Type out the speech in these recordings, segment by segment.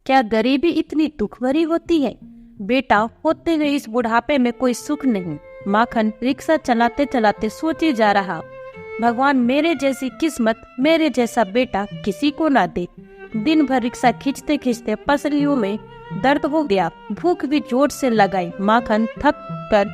क्या गरीबी इतनी दुख भरी होती है? बेटा, होते हुए इस बुढ़ापे में कोई सुख नहीं। माखन रिक्शा चलाते चलाते सोचे जा रहा, भगवान मेरे जैसी किस्मत, मेरे जैसा बेटा किसी को ना दे। दिन भर रिक्शा खींचते खींचते पसलियों में दर्द हो गया, भूख भी जोर से लगाई। माखन थक कर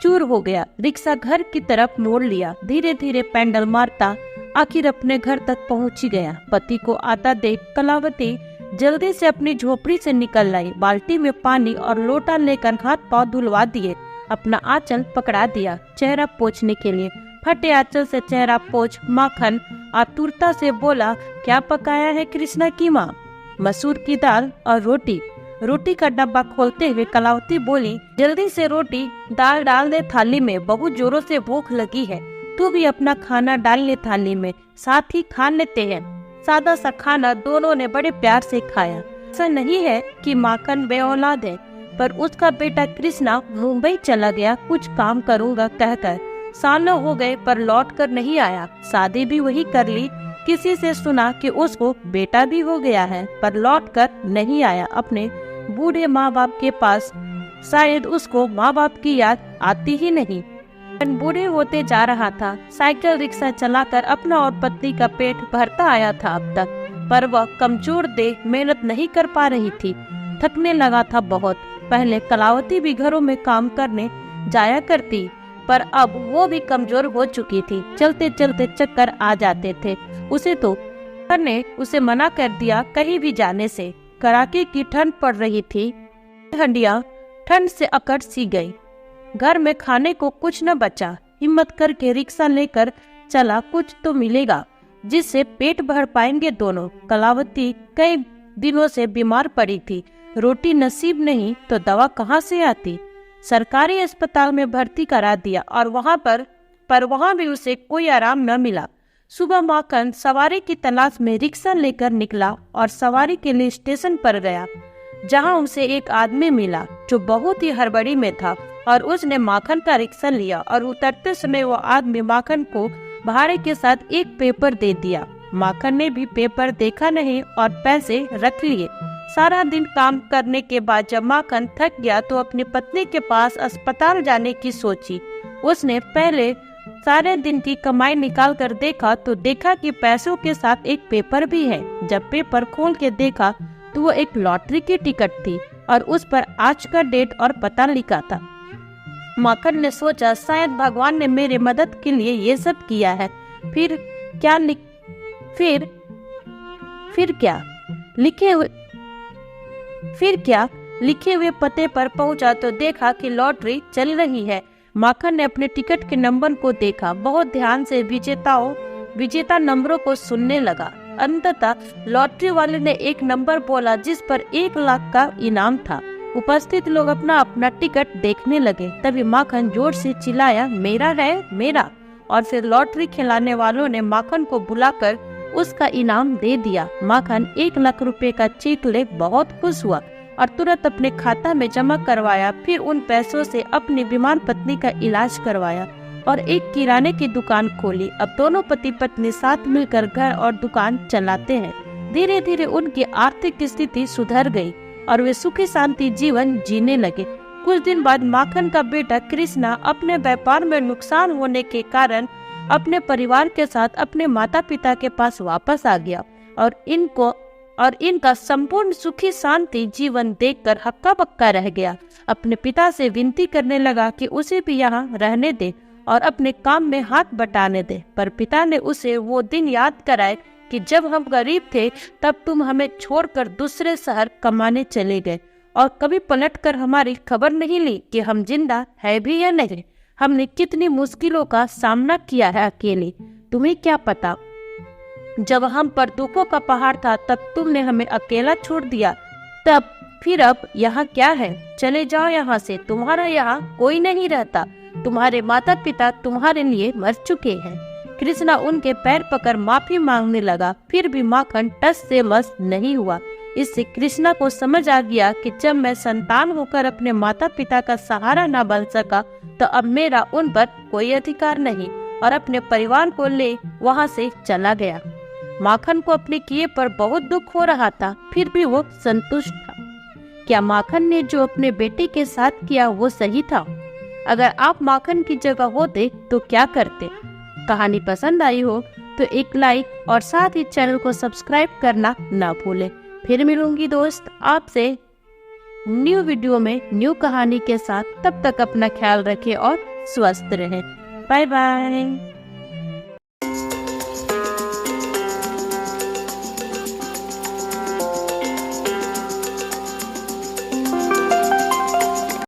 चूर हो गया। रिक्शा घर की तरफ मोड़ लिया। धीरे धीरे पेंडल मारता आखिर अपने घर तक पहुंच गया। पति को आता देख कलावती जल्दी से अपनी झोपड़ी से निकल आई। बाल्टी में पानी और लोटा लेकर हाथ पांव धुलवा दिए। अपना आंचल पकड़ा दिया चेहरा पोंछने के लिए। फटे आंचल से चेहरा पोंछ माखन आतुरता से बोला, क्या पकाया है कृष्णा की माँ? मसूर की दाल और रोटी। रोटी का डब्बा खोलते हुए कलावती बोली, जल्दी से रोटी दाल डाल दे थाली में, बहुत जोरों से भूख लगी है। तू भी अपना खाना डाल ले थाली में, साथ ही खा लेते हैं। सादा सा खाना दोनों ने बड़े प्यार से खाया। ऐसा नहीं है कि माखन बेऔलाद है, पर उसका बेटा कृष्णा मुंबई चला गया कुछ काम करूंगा कहकर। सालों हो गए पर लौट कर नहीं आया। शादी भी वही कर ली। किसी से सुना कि उसको बेटा भी हो गया है, पर लौट कर नहीं आया अपने बूढ़े माँ बाप के पास। शायद उसको माँ बाप की याद आती ही नहीं। बूढ़े होते जा रहा था। साइकिल रिक्शा चलाकर अपना और पत्नी का पेट भरता आया था अब तक, पर वह कमजोर देह मेहनत नहीं कर पा रही थी। थकने लगा था बहुत। पहले कलावती भी घरों में काम करने जाया करती, पर अब वो भी कमजोर हो चुकी थी। चलते चलते चक्कर आ जाते थे उसे, तो ने उसे मना कर दिया कहीं भी जाने से। कड़ाके की ठंड पड़ रही थी। हड्डियां ठंड से अकड़ सी गई। घर में खाने को कुछ न बचा। हिम्मत करके रिक्शा लेकर चला, कुछ तो मिलेगा जिससे पेट भर पाएंगे दोनों। कलावती कई दिनों से बीमार पड़ी थी। रोटी नसीब नहीं तो दवा कहाँ से आती? सरकारी अस्पताल में भर्ती करा दिया और वहाँ भी उसे कोई आराम न मिला। सुबह माखन सवारी की तलाश में रिक्शा लेकर निकला और सवारी के लिए स्टेशन पर गया, जहां उसे एक आदमी मिला जो बहुत ही हड़बड़ी में था, और उसने माखन का रिक्शा लिया और उतरते समय वो आदमी माखन को भाड़े के साथ एक पेपर दे दिया। माखन ने भी पेपर देखा नहीं और पैसे रख लिए। सारा दिन काम करने के बाद जब माखन थक गया तो अपनी पत्नी के पास अस्पताल जाने की सोची। उसने पहले सारे दिन की कमाई निकाल कर देखा तो देखा कि पैसों के साथ एक पेपर भी है। जब पेपर खोल के देखा तो वो एक लॉटरी की टिकट थी और उस पर आज का डेट और पता लिखा था। माखन ने सोचा, शायद भगवान ने मेरे मदद के लिए ये सब किया है। फिर क्या लिखे हुए पते पर पहुंचा तो देखा कि लॉटरी चल रही है। माखन ने अपने टिकट के नंबर को देखा, बहुत ध्यान से विजेता नंबरों को सुनने लगा। अंततः लॉटरी वाले ने एक नंबर बोला जिस पर 1 लाख का इनाम था। उपस्थित लोग अपना अपना टिकट देखने लगे। तभी माखन जोर से चिल्लाया, मेरा है, मेरा। और फिर लॉटरी खिलाने वालों ने माखन को बुलाकर उसका इनाम दे दिया। माखन 1 लाख रुपए का चेक ले बहुत खुश हुआ और तुरंत अपने खाता में जमा करवाया। फिर उन पैसों से अपनी बीमार पत्नी का इलाज करवाया और एक किराने की दुकान खोली। अब दोनों पति पत्नी साथ मिलकर घर और दुकान चलाते हैं। धीरे धीरे उनकी आर्थिक स्थिति सुधर गई और वे सुखी शांति जीवन जीने लगे। कुछ दिन बाद माखन का बेटा कृष्णा अपने व्यापार में नुकसान होने के कारण अपने परिवार के साथ अपने माता पिता के पास वापस आ गया और इनका संपूर्ण सुखी शांति जीवन देखकर हक्का बक्का रह गया। अपने पिता से विनती करने लगा कि उसे भी यहाँ रहने दे और अपने काम में हाथ बटाने दे, पर पिता ने उसे वो दिन याद कराए कि जब हम गरीब थे तब तुम हमें छोड़कर दूसरे शहर कमाने चले गए और कभी पलटकर हमारी खबर नहीं ली कि हम जिंदा है भी या नहीं। हमने कितनी मुश्किलों का सामना किया है अकेले, तुम्हें क्या पता। जब हम पर दुखों का पहाड़ था तब तुमने हमें अकेला छोड़ दिया। अब यहाँ क्या है? चले जाओ यहाँ से, तुम्हारा यहाँ कोई नहीं रहता। तुम्हारे माता पिता तुम्हारे लिए मर चुके हैं। कृष्णा उनके पैर पकड़ माफी मांगने लगा, फिर भी माखन टस से मस नहीं हुआ। इससे कृष्णा को समझ आ गया कि जब मैं संतान होकर अपने माता पिता का सहारा न बन सका तो अब मेरा उन पर कोई अधिकार नहीं, और अपने परिवार को ले वहाँ से चला गया। माखन को अपने किए पर बहुत दुख हो रहा था, फिर भी वो संतुष्ट था। क्या माखन ने जो अपने बेटे के साथ किया वो सही था? अगर आप माखन की जगह होते तो क्या करते? कहानी पसंद आई हो तो एक लाइक और साथ ही चैनल को सब्सक्राइब करना ना भूलें। फिर मिलूंगी दोस्त आपसे न्यू वीडियो में न्यू कहानी के साथ। तब तक अपना ख्याल रखें और स्वस्थ रहें। Bye bye.